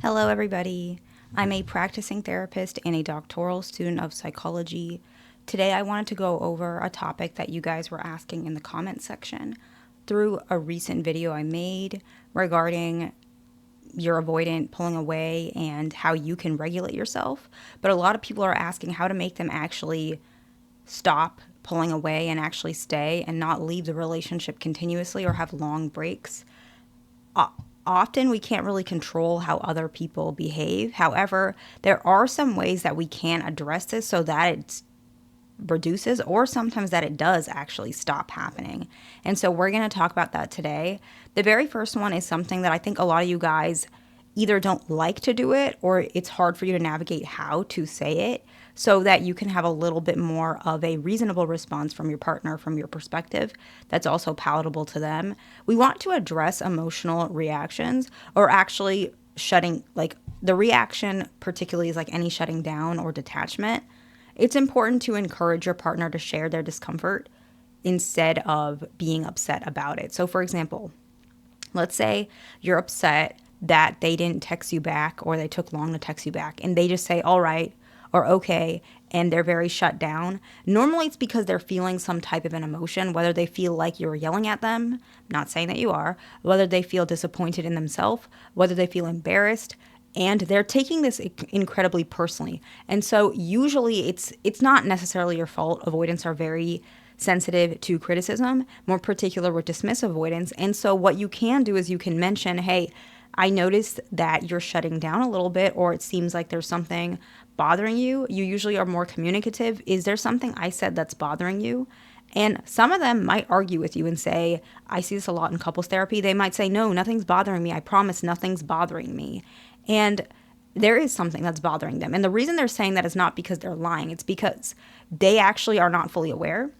Hello, everybody. I'm a practicing therapist and a doctoral student of psychology. Today, I wanted to go over a topic that you guys were asking in the comment section through a recent video I made regarding your avoidant pulling away and how you can regulate yourself. But a lot of people are asking how to make them actually stop pulling away and actually stay and not leave the relationship continuously or have long breaks. Often we can't really control how other people behave. However, there are some ways that we can address this so that it reduces or sometimes that it does actually stop happening. And so we're going to talk about that today. The very first one is something that I think a lot of you guys either don't like to do it or it's hard for you to navigate how to say it so that you can have a little bit more of a reasonable response from your partner from your perspective that's also palatable to them. We want to address emotional reactions or actually shutting, like the reaction particularly is like any shutting down or detachment. It's important to encourage your partner to share their discomfort instead of being upset about it. So for example, let's say you're upset that they didn't text you back or they took long to text you back and they just say, all right, or okay, and they're very shut down. Normally it's because they're feeling some type of an emotion, whether they feel like you're yelling at them, not saying that you are, whether they feel disappointed in themselves, whether they feel embarrassed, and they're taking this incredibly personally. And so usually it's not necessarily your fault. Avoidants are very sensitive to criticism, more particular with dismissive avoidance. And so what you can do is you can mention, hey, I noticed that you're shutting down a little bit, or it seems like there's something bothering you. You usually are more communicative. Is there something I said that's bothering you? And some of them might argue with you and say, I see this a lot in couples therapy. They might say, no, nothing's bothering me. I promise nothing's bothering me. And there is something that's bothering them. And the reason they're saying that is not because they're lying. It's because they actually are not fully aware.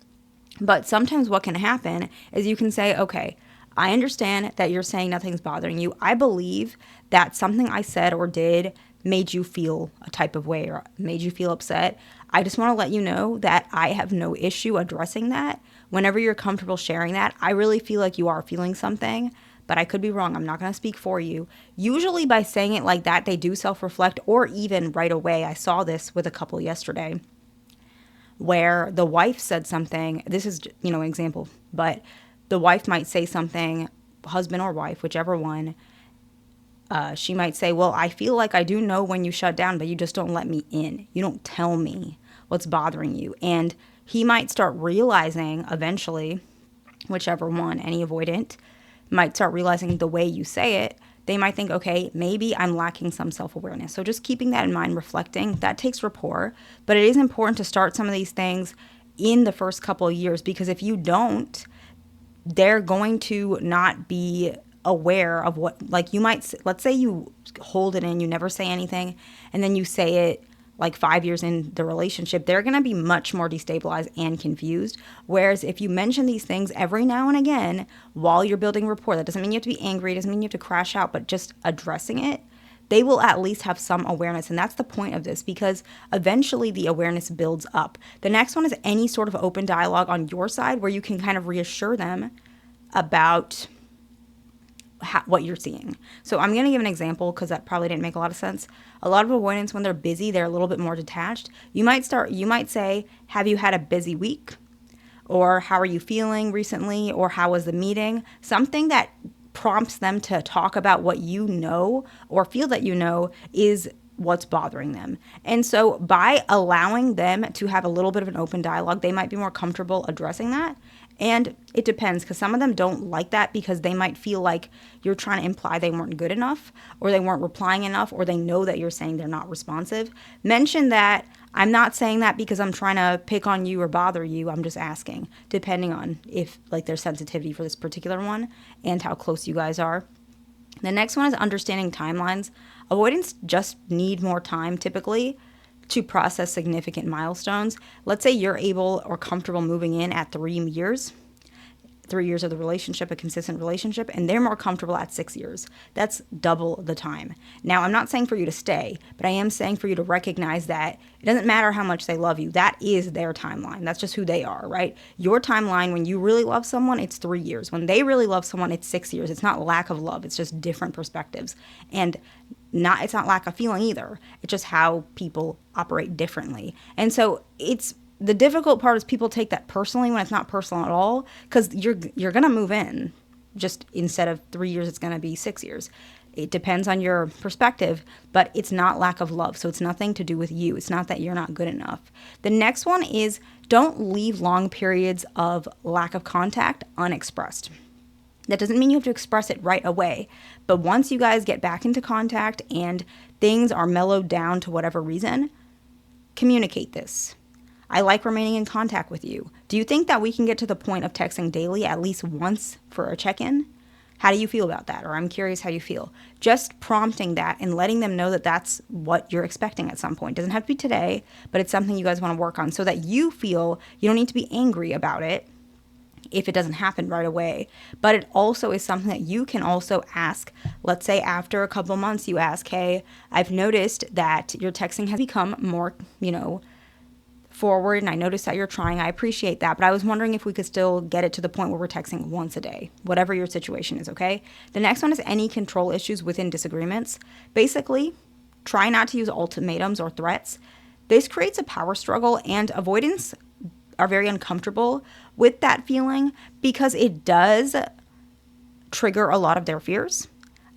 But sometimes what can happen is you can say, okay, I understand that you're saying nothing's bothering you. I believe that something I said or did made you feel a type of way or made you feel upset. I just want to let you know that I have no issue addressing that. Whenever you're comfortable sharing that, I really feel like you are feeling something, but I could be wrong. I'm not going to speak for you. Usually by saying it like that, they do self-reflect or even right away. I saw this with a couple yesterday where the wife said something. This is, an example, but the wife might say something, husband or wife, whichever one. She might say, well, I feel like I do know when you shut down, but you just don't let me in. You don't tell me what's bothering you. And he might start realizing eventually, whichever one, any avoidant, might start realizing the way you say it. They might think, okay, maybe I'm lacking some self-awareness. So just keeping that in mind, reflecting, that takes rapport. But it is important to start some of these things in the first couple of years, because if you don't, they're going to not be aware of what, like you might, let's say you hold it in, you never say anything, and then you say it like 5 years in the relationship, they're going to be much more destabilized and confused. Whereas if you mention these things every now and again while you're building rapport, that doesn't mean you have to be angry, it doesn't mean you have to crash out, but just addressing it, they will at least have some awareness. And that's the point of this, because eventually the awareness builds up. The next one is any sort of open dialogue on your side where you can kind of reassure them about what you're seeing. So I'm going to give an example because that probably didn't make a lot of sense. A lot of avoidants, when they're busy, they're a little bit more detached. You might say, have you had a busy week? Or how are you feeling recently? Or how was the meeting? Something that prompts them to talk about what you know or feel that you know is what's bothering them. And so by allowing them to have a little bit of an open dialogue, they might be more comfortable addressing that. And it depends, because some of them don't like that because they might feel like you're trying to imply they weren't good enough or they weren't replying enough, or they know that you're saying they're not responsive. Mention that I'm not saying that because I'm trying to pick on you or bother you. I'm just asking, depending on if like their sensitivity for this particular one and how close you guys are. The next one is understanding timelines. Avoidants just need more time typically to process significant milestones. Let's say you're able or comfortable moving in at 3 years. 3 years of the relationship, a consistent relationship, and they're more comfortable at 6 years. That's double the time. Now, I'm not saying for you to stay, but I am saying for you to recognize that it doesn't matter how much they love you. That is their timeline. That's just who they are, right? Your timeline, when you really love someone, it's 3 years. When they really love someone, it's 6 years. It's not lack of love. It's just different perspectives. And it's not lack of feeling either. It's just how people operate differently. And so the difficult part is people take that personally when it's not personal at all, because you're going to move in. Just instead of 3 years, it's going to be 6 years. It depends on your perspective, but it's not lack of love. So it's nothing to do with you. It's not that you're not good enough. The next one is don't leave long periods of lack of contact unexpressed. That doesn't mean you have to express it right away, but once you guys get back into contact and things are mellowed down to whatever reason, communicate this. I like remaining in contact with you. Do you think that we can get to the point of texting daily at least once for a check-in? How do you feel about that? Or I'm curious how you feel. Just prompting that and letting them know that that's what you're expecting at some point. It doesn't have to be today, but it's something you guys want to work on so that you feel you don't need to be angry about it if it doesn't happen right away. But it also is something that you can also ask. Let's say after a couple months you ask, hey, I've noticed that your texting has become more, forward, and I noticed that you're trying. I appreciate that, but I was wondering if we could still get it to the point where we're texting once a day, whatever your situation is, okay? The next one is any control issues within disagreements. Basically, try not to use ultimatums or threats. This creates a power struggle, and avoidants are very uncomfortable with that feeling because it does trigger a lot of their fears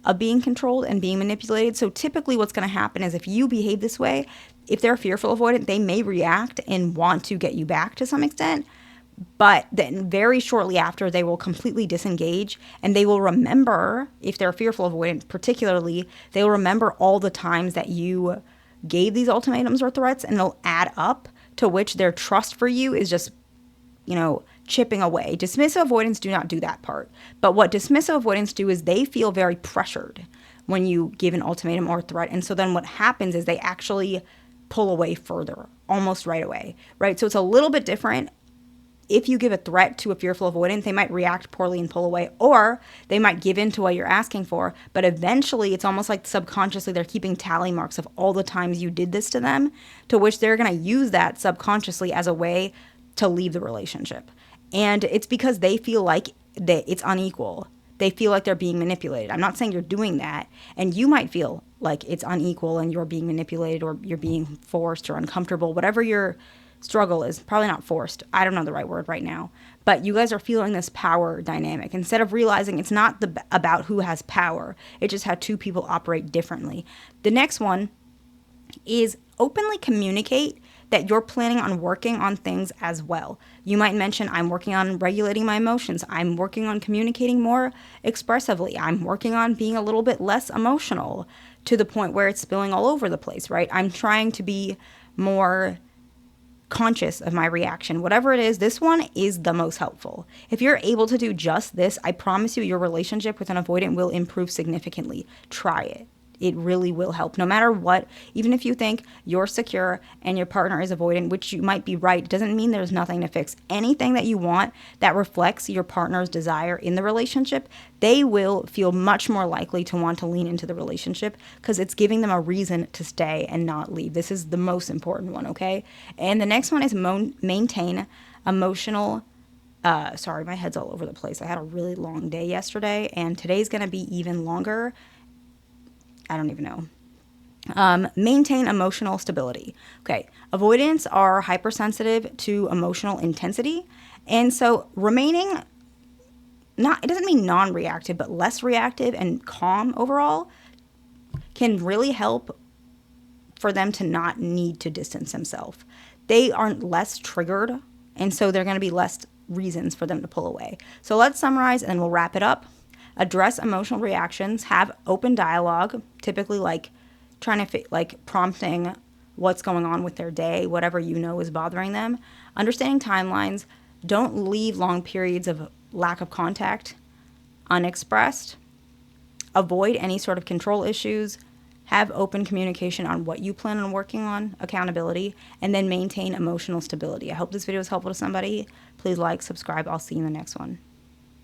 of being controlled and being manipulated. So typically what's going to happen is if you behave this way, if they're fearful avoidant, they may react and want to get you back to some extent. But then very shortly after, they will completely disengage, and they will remember, if they're fearful avoidant particularly, they will remember all the times that you gave these ultimatums or threats, and they'll add up to which their trust for you is just, chipping away. Dismissive avoidants do not do that part. But what dismissive avoidants do is they feel very pressured when you give an ultimatum or threat. And so then what happens is they actually pull away further, almost right away, right? So it's a little bit different. If you give a threat to a fearful avoidant, they might react poorly and pull away, or they might give in to what you're asking for. But eventually, it's almost like subconsciously they're keeping tally marks of all the times you did this to them, to which they're going to use that subconsciously as a way to leave the relationship. And it's because they feel like it's unequal. They feel like they're being manipulated. I'm not saying you're doing that. And you might feel like it's unequal and you're being manipulated or you're being forced or uncomfortable, whatever your struggle is. Probably not forced. I don't know the right word right now. But you guys are feeling this power dynamic instead of realizing it's not about who has power. It's just how two people operate differently. The next one is openly communicate that you're planning on working on things as well. You might mention, I'm working on regulating my emotions. I'm working on communicating more expressively. I'm working on being a little bit less emotional to the point where it's spilling all over the place, right? I'm trying to be more conscious of my reaction. Whatever it is, this one is the most helpful. If you're able to do just this, I promise you your relationship with an avoidant will improve significantly. Try it. It really will help no matter what. Even if you think you're secure and your partner is avoidant, which you might be right, doesn't mean there's nothing to fix. Anything that you want that reflects your partner's desire in the relationship, they will feel much more likely to want to lean into the relationship because it's giving them a reason to stay and not leave. This is the most important one, okay? And the next one is maintain emotional sorry, my head's all over the place. I had a really long day yesterday, and today's going to be even longer. I don't even know. Maintain emotional stability. Okay, avoidants are hypersensitive to emotional intensity. And so remaining, it doesn't mean non-reactive, but less reactive and calm overall can really help for them to not need to distance themselves. They aren't less triggered, and so they're going to be less reasons for them to pull away. So let's summarize and then we'll wrap it up. Address emotional reactions, have open dialogue, typically like trying to prompting what's going on with their day, whatever is bothering them. Understanding timelines, don't leave long periods of lack of contact unexpressed. Avoid any sort of control issues. Have open communication on what you plan on working on, accountability, and then maintain emotional stability. I hope this video is helpful to somebody. Please like, subscribe. I'll see you in the next one.